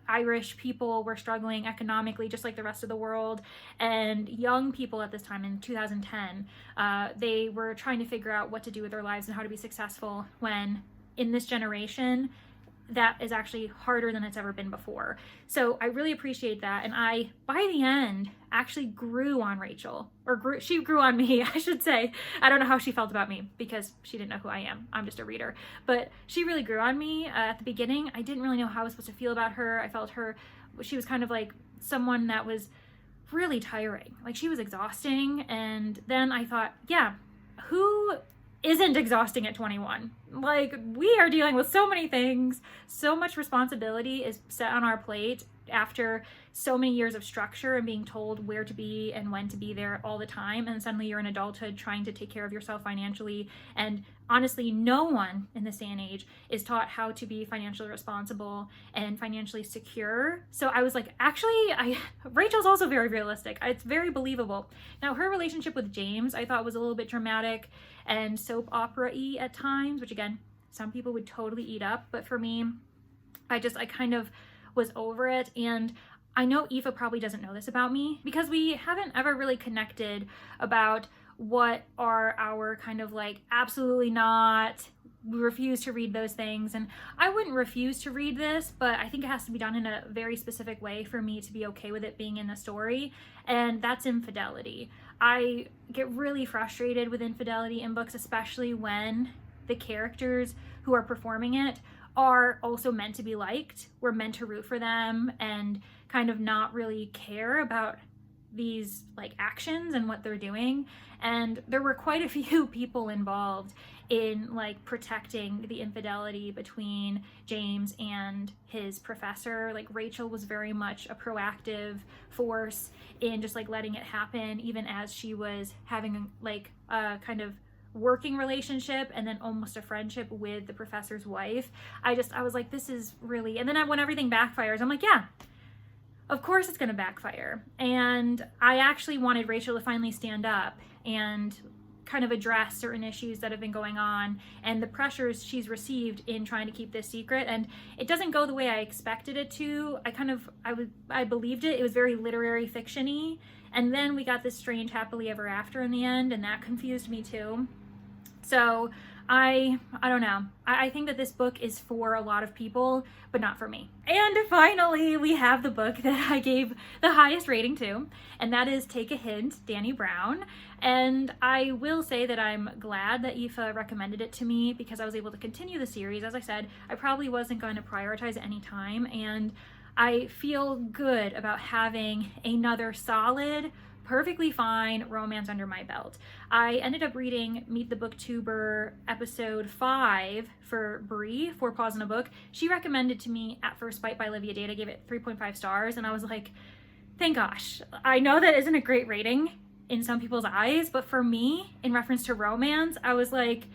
Irish people were struggling economically just like the rest of the world, and young people at this time in 2010, they were trying to figure out what to do with their lives and how to be successful when in this generation that is actually harder than it's ever been before. So I really appreciate that, and I, by the end, actually grew on Rachel, or she grew on me, I should say. I don't know how she felt about me because she didn't know who I am. I'm just a reader. But she really grew on me. At the beginning, I didn't really know how I was supposed to feel about her. I felt she was kind of like someone that was really tiring. Like, she was exhausting. And then I thought, yeah, who isn't exhausting at 21. Like, we are dealing with so many things, so much responsibility is set on our plate after so many years of structure and being told where to be and when to be there all the time, and suddenly you're in adulthood trying to take care of yourself financially. And honestly, no one in this day and age is taught how to be financially responsible and financially secure. So I was like, actually, Rachel's also very realistic. It's very believable. Now, her relationship with James I thought was a little bit dramatic and soap opera-y at times, which again, some people would totally eat up, but for me, I kind of was over it. And I know Aoife probably doesn't know this about me because we haven't ever really connected about what are our kind of like absolutely not, we refuse to read those things. And I wouldn't refuse to read this, but I think it has to be done in a very specific way for me to be okay with it being in the story, and that's infidelity. I get really frustrated with infidelity in books, especially when the characters who are performing it are also meant to be liked. We're meant to root for them and kind of not really care about these like actions and what they're doing. And there were quite a few people involved in like protecting the infidelity between James and his professor. Like, Rachel was very much a proactive force in just like letting it happen, even as she was having like a kind of working relationship and then almost a friendship with the professor's wife. I was like, this is really, and then when everything backfires, I'm like, yeah, of course it's going to backfire. And I actually wanted Rachel to finally stand up and kind of address certain issues that have been going on and the pressures she's received in trying to keep this secret. And it doesn't go the way I expected it to. I believed it. It was very literary fiction-y. And then we got this strange happily ever after in the end, and that confused me too. So I don't know. I think that this book is for a lot of people, but not for me. And finally, we have the book that I gave the highest rating to, and that is Take a Hint, Dani Brown. And I will say that I'm glad that Aoife recommended it to me because I was able to continue the series. As I said, I probably wasn't going to prioritize at any time, and I feel good about having another solid, perfectly fine romance under my belt. I ended up reading Meet the Booktuber episode 5 for Brie, 4 Paws in a Book. She recommended to me At First Bite by Olivia Dade. I gave it 3.5 stars, and I was like, thank gosh. I know that isn't a great rating in some people's eyes, but for me, in reference to romance, I was like,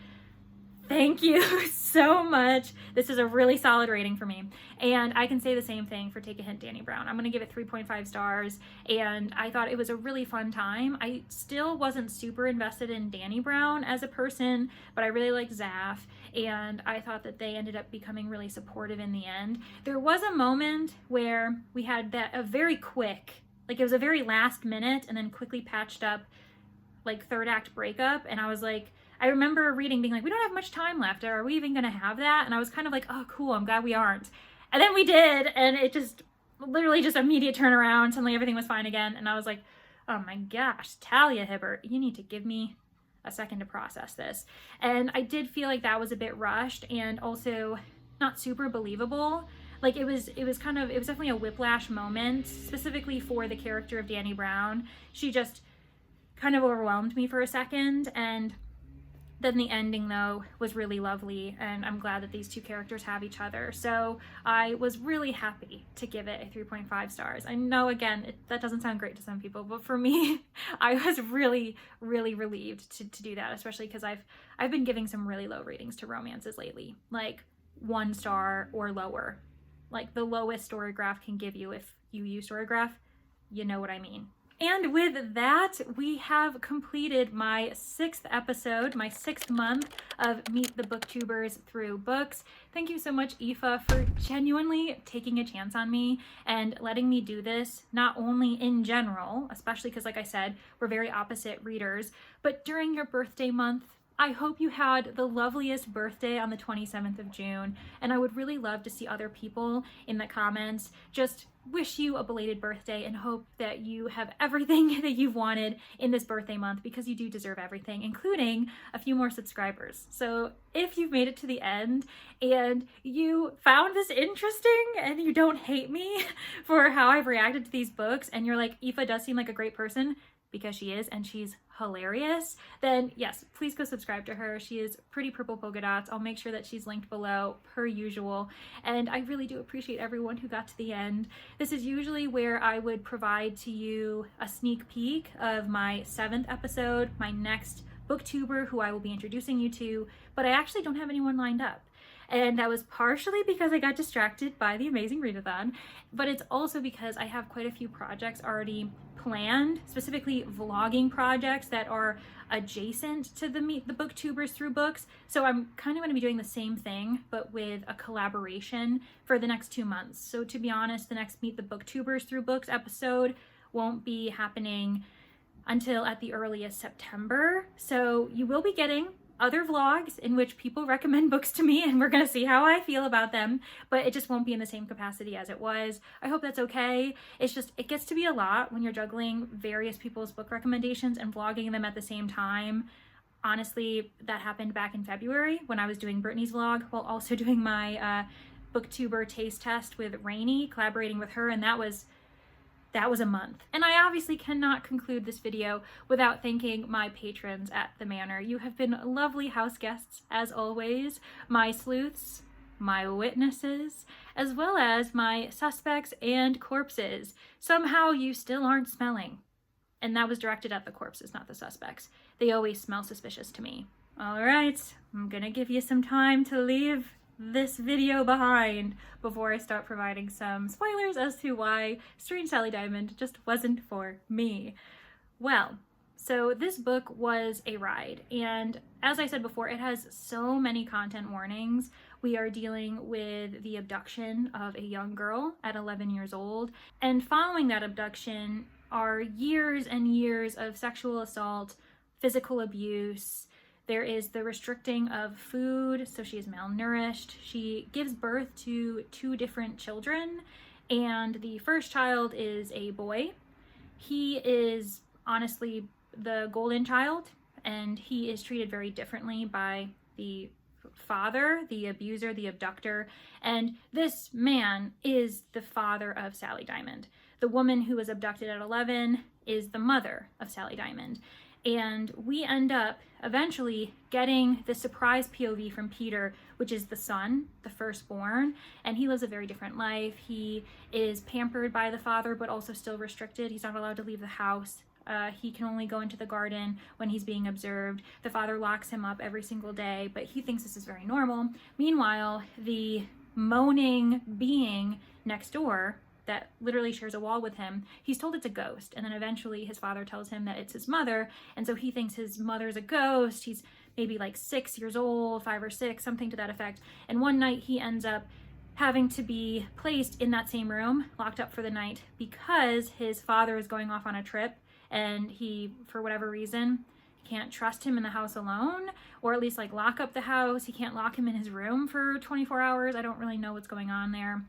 thank you so much. This is a really solid rating for me. And I can say the same thing for Take a Hint, Dani Brown. I'm going to give it 3.5 stars. And I thought it was a really fun time. I still wasn't super invested in Dani Brown as a person, but I really liked Zaf. And I thought that they ended up becoming really supportive in the end. There was a moment where we had a very quick, like it was a very last minute and then quickly patched up like third act breakup. And I was like, I remember reading being like, we don't have much time left. Are we even going to have that? And I was kind of like, oh, cool. I'm glad we aren't. And then we did. And it just literally just immediate turnaround. Suddenly everything was fine again. And I was like, oh my gosh, Talia Hibbert, you need to give me a second to process this. And I did feel like that was a bit rushed and also not super believable. Like it was definitely a whiplash moment, specifically for the character of Dani Brown. She just kind of overwhelmed me for a second. And then the ending, though, was really lovely, and I'm glad that these two characters have each other. So I was really happy to give it a 3.5 stars. I know, again, that doesn't sound great to some people, but for me, I was really, really relieved to do that, especially because I've been giving some really low ratings to romances lately, like 1 star or lower. Like the lowest Storygraph can give you if you use Storygraph, you know what I mean. And with that, we have completed my 6th episode, my 6th month of Meet the Booktubers through books. Thank you so much, Aoife, for genuinely taking a chance on me and letting me do this, not only in general, especially because, like I said, we're very opposite readers, but during your birthday month. I hope you had the loveliest birthday on the 27th of June, and I would really love to see other people in the comments just wish you a belated birthday and hope that you have everything that you've wanted in this birthday month, because you do deserve everything, including a few more subscribers. So if you've made it to the end and you found this interesting and you don't hate me for how I've reacted to these books and you're like, Aoife does seem like a great person, because she is, and she's hilarious, then yes, please go subscribe to her. She is Pretty Purple Polka Dots. I'll make sure that she's linked below per usual. And I really do appreciate everyone who got to the end. This is usually where I would provide to you a sneak peek of my 7th episode, my next booktuber who I will be introducing you to, but I actually don't have anyone lined up. And that was partially because I got distracted by the amazing readathon, but it's also because I have quite a few projects already planned, specifically vlogging projects that are adjacent to the Meet the Booktubers Through Books. So I'm kind of going to be doing the same thing, but with a collaboration for the next 2 months. So to be honest, the next Meet the Booktubers Through Books episode won't be happening until at the earliest September. So you will be getting other vlogs in which people recommend books to me, and we're gonna see how I feel about them, but it just won't be in the same capacity as it was. I hope that's okay. It's just, it gets to be a lot when you're juggling various people's book recommendations and vlogging them at the same time. Honestly, that happened back in February when I was doing Brittany's vlog while also doing my booktuber taste test with Rainey, collaborating with her, and that was a month. And I obviously cannot conclude this video without thanking my patrons at the Manor. You have been lovely house guests as always, my sleuths, my witnesses, as well as my suspects and corpses. Somehow you still aren't smelling. And that was directed at the corpses, not the suspects. They always smell suspicious to me. All right, I'm gonna give you some time to leave this video behind before I start providing some spoilers as to why Strange Sally Diamond just wasn't for me. Well, so this book was a ride, and as I said before, it has so many content warnings. We are dealing with the abduction of a young girl at 11 years old, and following that abduction are years and years of sexual assault, physical abuse. There is the restricting of food, so she is malnourished. She gives birth to 2 different children, and the first child is a boy. He is honestly the golden child, and he is treated very differently by the father, the abuser, the abductor, and this man is the father of Sally Diamond. The woman who was abducted at 11 is the mother of Sally Diamond. And we end up eventually getting the surprise POV from Peter, which is the son, the firstborn, and he lives a very different life. He is pampered by the father, but also still restricted. He's not allowed to leave the house. He can only go into the garden when he's being observed. The father locks him up every single day, but he thinks this is very normal. Meanwhile, the moaning being next door that literally shares a wall with him, he's told it's a ghost, and then eventually his father tells him that it's his mother, and so he thinks his mother's a ghost. He's maybe like 6 years old, 5 or 6, something to that effect, and one night he ends up having to be placed in that same room, locked up for the night, because his father is going off on a trip, and he, for whatever reason, can't trust him in the house alone, or at least like lock up the house. He can't lock him in his room for 24 hours. I don't really know what's going on there.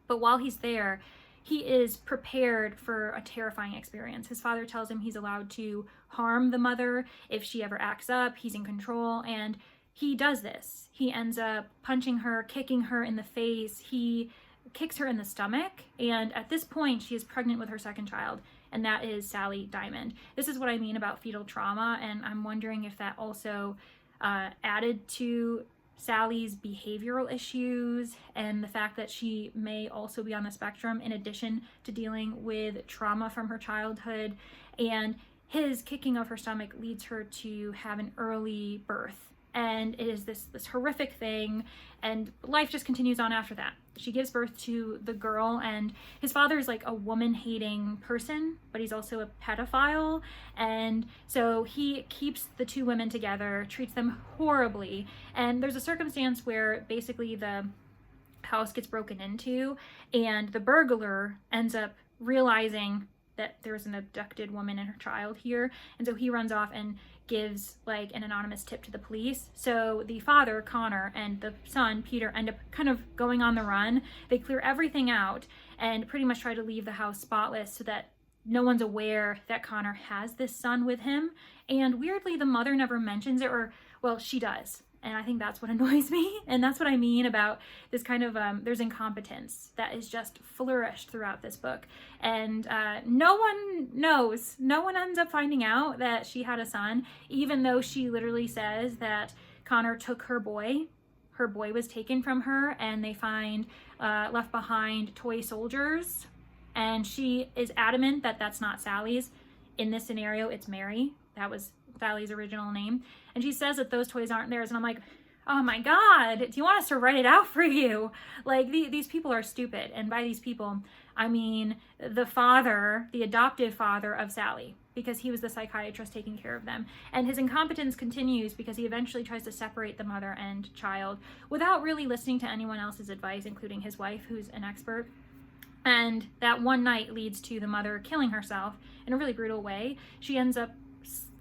But while he's there, he is prepared for a terrifying experience. His father tells him he's allowed to harm the mother if she ever acts up. He's in control, and he does this. He ends up punching her, kicking her in the face. He kicks her in the stomach, and at this point, she is pregnant with her second child, and that is Sally Diamond. This is what I mean about fetal trauma, and I'm wondering if that also added to Sally's behavioral issues and the fact that she may also be on the spectrum in addition to dealing with trauma from her childhood. And his kicking of her stomach leads her to have an early birth. And it is this horrific thing, and life just continues on after that. She gives birth to the girl, and his father is like a woman-hating person, but he's also a pedophile, and so he keeps the 2 women together, treats them horribly, and there's a circumstance where basically the house gets broken into, and the burglar ends up realizing that there's an abducted woman and her child here, and so he runs off and gives like an anonymous tip to the police. So the father, Connor, and the son, Peter, end up kind of going on the run. They clear everything out and pretty much try to leave the house spotless so that no one's aware that Connor has this son with him. And weirdly, the mother never mentions it, or well, she does. And I think that's what annoys me. And that's what I mean about this kind of, there's incompetence that is just flourished throughout this book. And no one knows. No one ends up finding out that she had a son, even though she literally says that Connor took her boy. Her boy was taken from her, and they find left behind toy soldiers. And she is adamant that that's not Sally's. In this scenario, it's Mary. That was Sally's original name. And she says that those toys aren't theirs. And I'm like, oh my God, do you want us to write it out for you? Like, these people are stupid. And by these people, I mean the father, the adoptive father of Sally, because he was the psychiatrist taking care of them. And his incompetence continues because he eventually tries to separate the mother and child without really listening to anyone else's advice, including his wife, who's an expert. And that one night leads to the mother killing herself in a really brutal way. She ends up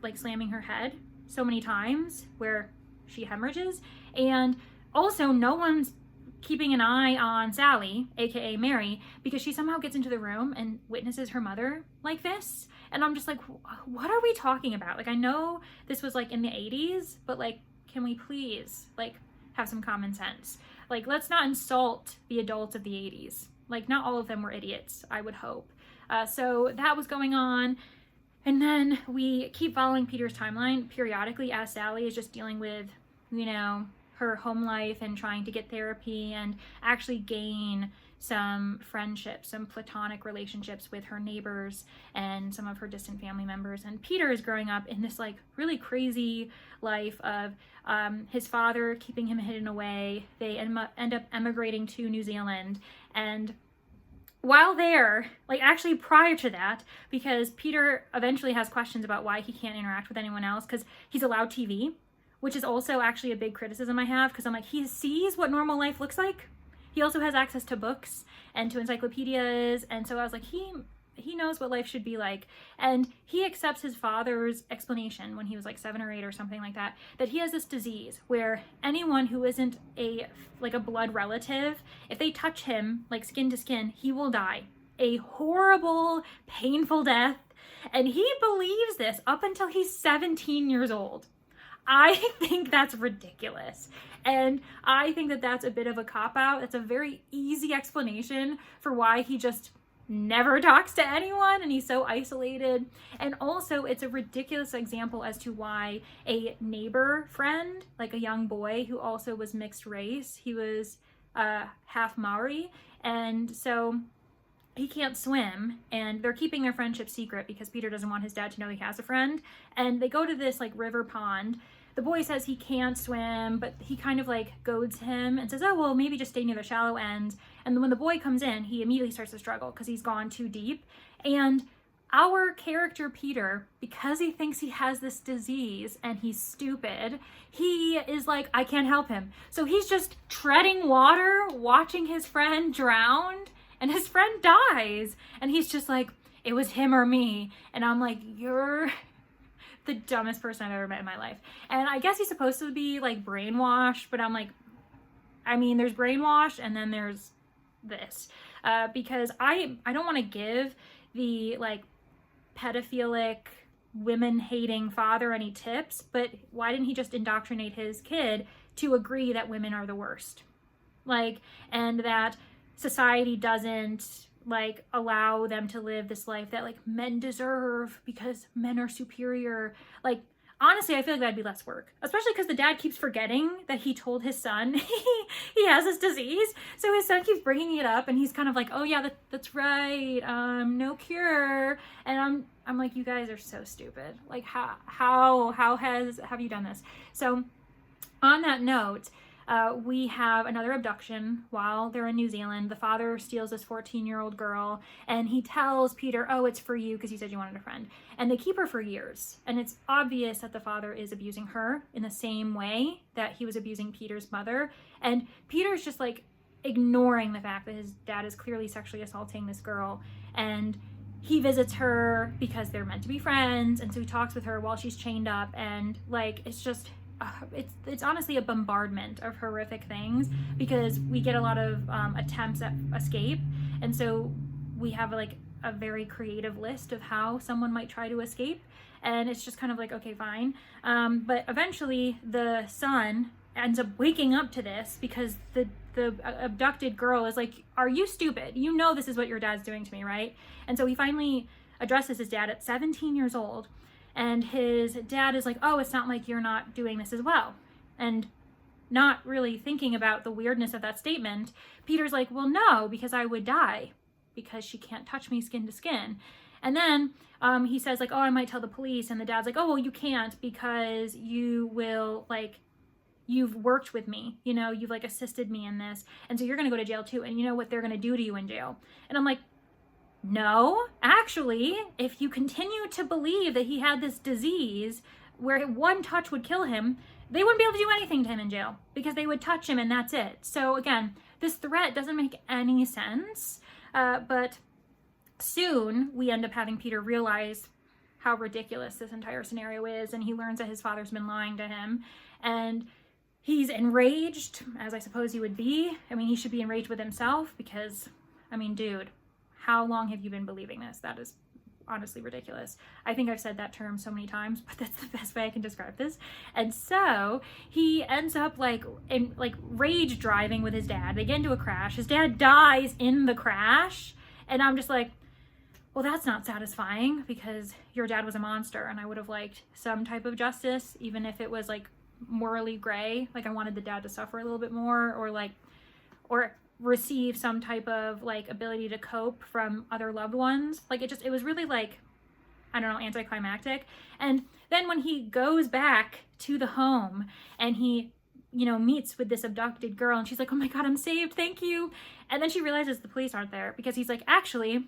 like slamming her head so many times where she hemorrhages. And also no one's keeping an eye on Sally, aka Mary, because she somehow gets into the room and witnesses her mother like this. And I'm just like, what are we talking about? Like, I know this was like in the 80s, but like, can we please like have some common sense? Like, let's not insult the adults of the 80s. Like, not all of them were idiots, I would hope. So that was going on. And then we keep following Peter's timeline periodically as Sally is just dealing with, you know, her home life and trying to get therapy and actually gain some friendships, some platonic relationships with her neighbors and some of her distant family members. And Peter is growing up in this like really crazy life of his father keeping him hidden away. They end up emigrating to New Zealand. And while there, like actually prior to that, because Peter eventually has questions about why he can't interact with anyone else because he's allowed TV, which is also actually a big criticism I have, because I'm like, he sees what normal life looks like. He also has access to books and to encyclopedias. And so I was like, he knows what life should be like. And he accepts his father's explanation when he was like 7 or 8 or something like that, that he has this disease where anyone who isn't a blood relative, if they touch him like skin to skin, he will die a horrible, painful death. And he believes this up until he's 17 years old. I think that's ridiculous. And I think that that's a bit of a cop-out. That's a very easy explanation for why he just never talks to anyone and he's so isolated. And also it's a ridiculous example as to why a neighbor friend, like a young boy who also was mixed race, he was half Maori, and so he can't swim, and they're keeping their friendship secret because Peter doesn't want his dad to know he has a friend. And they go to this like river pond. The boy says he can't swim, but he kind of like goads him and says, oh, well, maybe just stay near the shallow end. And then when the boy comes in, he immediately starts to struggle because he's gone too deep. And our character, Peter, because he thinks he has this disease and he's stupid, he is like, I can't help him. So he's just treading water, watching his friend drown, and his friend dies. And he's just like, it was him or me. And I'm like, you're the dumbest person I've ever met in my life. And I guess he's supposed to be like brainwashed, but I'm like, I mean, there's brainwash and then there's this. Because I don't want to give the like pedophilic, women-hating father any tips, but why didn't he just indoctrinate his kid to agree that women are the worst? Like, and that society doesn't like allow them to live this life that like men deserve because men are superior. Like, honestly, I feel like that'd be less work, especially because the dad keeps forgetting that he told his son he has this disease. So his son keeps bringing it up and he's kind of like, oh yeah, that's right. No cure. And I'm like, you guys are so stupid. Like how have you done this? So on that note, we have another abduction while they're in New Zealand. The father steals this 14-year-old girl and he tells Peter, oh, it's for you because you said you wanted a friend. And they keep her for years. And it's obvious that the father is abusing her in the same way that he was abusing Peter's mother. And Peter's just like ignoring the fact that his dad is clearly sexually assaulting this girl. And he visits her because they're meant to be friends. And so he talks with her while she's chained up. And like, it's just... it's honestly a bombardment of horrific things because we get a lot of attempts at escape, and so we have like a very creative list of how someone might try to escape, and it's just kind of like, okay, fine, but eventually the son ends up waking up to this because the abducted girl is like, are you stupid? You know this is what your dad's doing to me, right? And so he finally addresses his dad at 17 years old, and his dad is like, oh, it's not like you're not doing this as well. And not really thinking about the weirdness of that statement, Peter's like, well, no, because I would die because she can't touch me skin to skin. And then he says like, oh, I might tell the police. And the dad's like, oh, well, you can't because you will, like, you've worked with me, you know, you've like assisted me in this. And so you're going to go to jail too. And you know what they're going to do to you in jail. And I'm like, no, actually, if you continue to believe that he had this disease where one touch would kill him, they wouldn't be able to do anything to him in jail because they would touch him and that's it. So again, this threat doesn't make any sense. But soon we end up having Peter realize how ridiculous this entire scenario is. And he learns that his father's been lying to him, and he's enraged, as I suppose he would be. I mean, he should be enraged with himself because, I mean, dude, how long have you been believing this? That is honestly ridiculous. I think I've said that term so many times, but that's the best way I can describe this. And so he ends up like rage driving with his dad. They get into a crash. His dad dies in the crash. And I'm just like, well, that's not satisfying because your dad was a monster, and I would have liked some type of justice, even if it was like morally gray. Like I wanted the dad to suffer a little bit more, or receive some type of like ability to cope from other loved ones. Like it was really like, I don't know, anticlimactic. And then when he goes back to the home and he, you know, meets with this abducted girl, and she's like, oh my God, I'm saved, thank you. And then she realizes the police aren't there because he's like, actually,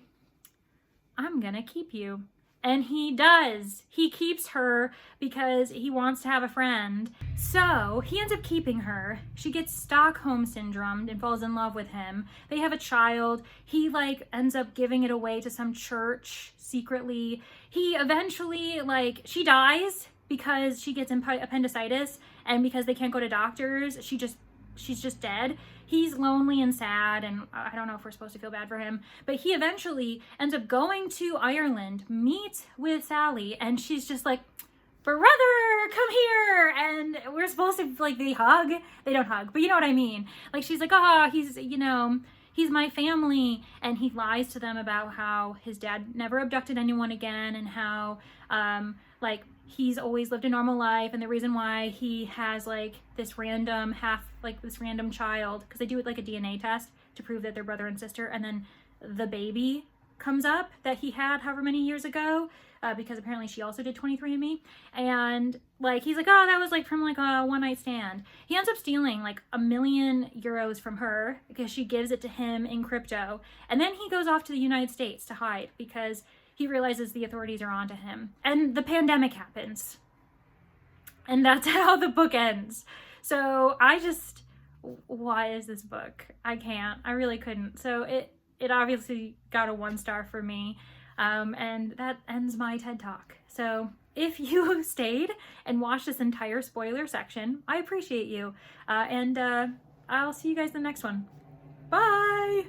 I'm gonna keep you. And he does. He keeps her because he wants to have a friend. So he ends up keeping her. She gets Stockholm syndrome and falls in love with him. They have a child. He like ends up giving it away to some church secretly. He eventually, like, she dies because she gets appendicitis, and because they can't go to doctors, she's just dead. He's lonely and sad, and I don't know if we're supposed to feel bad for him, but he eventually ends up going to Ireland, meets with Sally, and she's just like, brother, come here. And we're supposed to, like, they hug. They don't hug, but you know what I mean. Like, she's like, oh, he's, you know, he's my family. And he lies to them about how his dad never abducted anyone again, and how, like, he's always lived a normal life, and the reason why he has like this random child, because they do it like a DNA test to prove that they're brother and sister, and then the baby comes up that he had however many years ago, because apparently she also did 23andMe, and like he's like, oh, that was like from like a one night stand. He ends up stealing like €1 million from her because she gives it to him in crypto, and then he goes off to the United States to hide because he realizes the authorities are onto him. And the pandemic happens. And that's how the book ends. So why is this book? I really couldn't. So it obviously got a 1 star for me. And that ends my TED Talk. So if you stayed and watched this entire spoiler section, I appreciate you. And I'll see you guys in the next one. Bye!